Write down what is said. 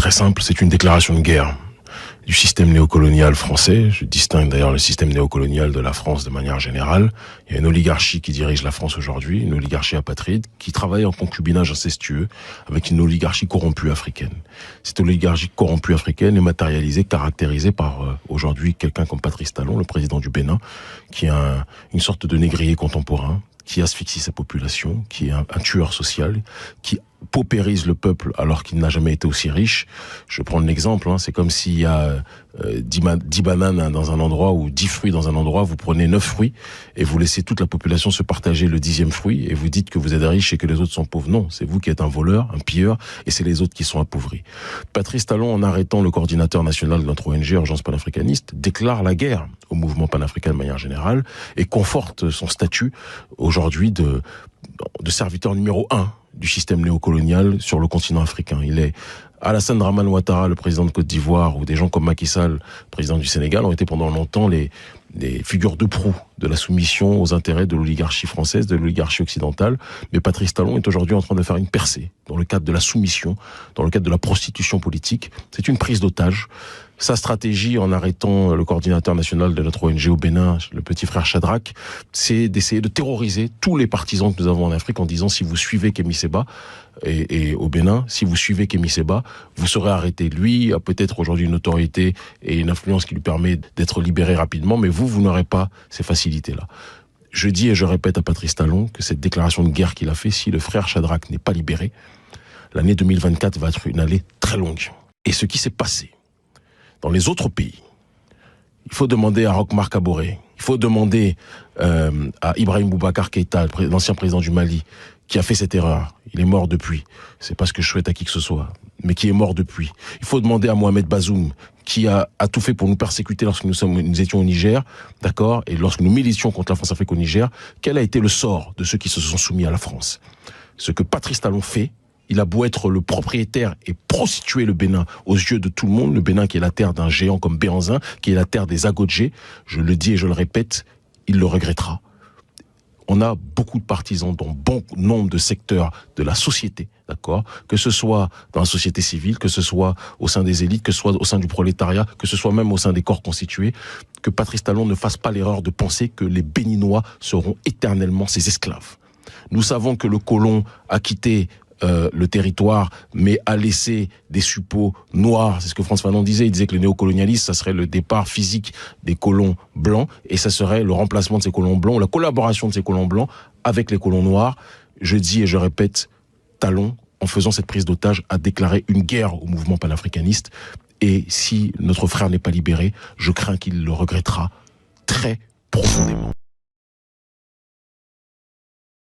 très simple, c'est une déclaration de guerre du système néocolonial français. Je distingue d'ailleurs le système néocolonial de la France de manière générale. Il y a une oligarchie qui dirige la France aujourd'hui, une oligarchie apatride, qui travaille en concubinage incestueux avec une oligarchie corrompue africaine. Cette oligarchie corrompue africaine est matérialisée, caractérisée par aujourd'hui quelqu'un comme Patrice Talon, le président du Bénin, qui est une sorte de négrier contemporain, qui asphyxie sa population, qui est un tueur social, qui paupérise le peuple alors qu'il n'a jamais été aussi riche. Je prends l'exemple, c'est comme s'il y a 10 bananes dans un endroit ou 10 fruits dans un endroit, vous prenez 9 fruits et vous laissez toute la population se partager le 10e fruit et vous dites que vous êtes riche et que les autres sont pauvres. Non, c'est vous qui êtes un voleur, un pilleur et c'est les autres qui sont appauvris. Patrice Talon, en arrêtant le coordinateur national de notre ONG Urgence panafricaniste, déclare la guerre au mouvement panafricain de manière générale et conforte son statut aujourd'hui de serviteur numéro 1 du système néocolonial sur le continent africain. Il est Alassane Dramane Ouattara, le président de Côte d'Ivoire, ou des gens comme Macky Sall, président du Sénégal, ont été pendant longtemps les figures de proue de la soumission aux intérêts de l'oligarchie française, de l'oligarchie occidentale. Mais Patrice Talon est aujourd'hui en train de faire une percée dans le cadre de la soumission, dans le cadre de la prostitution politique. C'est une prise d'otage. Sa stratégie en arrêtant le coordinateur national de notre ONG au Bénin, le petit frère Shadrach, c'est d'essayer de terroriser tous les partisans que nous avons en Afrique en disant si vous suivez Kémy Séba et au Bénin, si vous suivez Kémy Séba, vous serez arrêté. Lui a peut-être aujourd'hui une autorité et une influence qui lui permet d'être libéré rapidement, mais vous n'aurez pas ces facilités-là. Je dis et je répète à Patrice Talon que cette déclaration de guerre qu'il a fait, si le frère Shadrach n'est pas libéré, l'année 2024 va être une année très longue. Et ce qui s'est passé dans les autres pays, il faut demander à Roch Marc Kaboré, il faut demander à Ibrahim Boubacar Keïta, l'ancien président du Mali, qui a fait cette erreur. Il est mort depuis. C'est pas ce que je souhaite à qui que ce soit, mais qui est mort depuis. Il faut demander à Mohamed Bazoum, qui a tout fait pour nous persécuter lorsque nous étions au Niger, d'accord, et lorsque nous militions contre la France-Afrique au Niger, quel a été le sort de ceux qui se sont soumis à la France. Ce que Patrice Talon fait, il a beau être le propriétaire et prostituer le Bénin aux yeux de tout le monde, le Bénin qui est la terre d'un géant comme Béhanzin, qui est la terre des Agodjé, je le dis et je le répète, il le regrettera. On a beaucoup de partisans dans bon nombre de secteurs de la société, d'accord, que ce soit dans la société civile, que ce soit au sein des élites, que ce soit au sein du prolétariat, que ce soit même au sein des corps constitués, que Patrice Talon ne fasse pas l'erreur de penser que les Béninois seront éternellement ses esclaves. Nous savons que le colon a quitté le territoire, mais a laissé des suppôts noirs. C'est ce que Frantz Fanon disait. Il disait que le néocolonialisme, ça serait le départ physique des colons blancs, et ça serait le remplacement de ces colons blancs, ou la collaboration de ces colons blancs avec les colons noirs. Je dis et je répète, Talon, en faisant cette prise d'otage, a déclaré une guerre au mouvement panafricaniste. Et si notre frère n'est pas libéré, je crains qu'il le regrettera très profondément.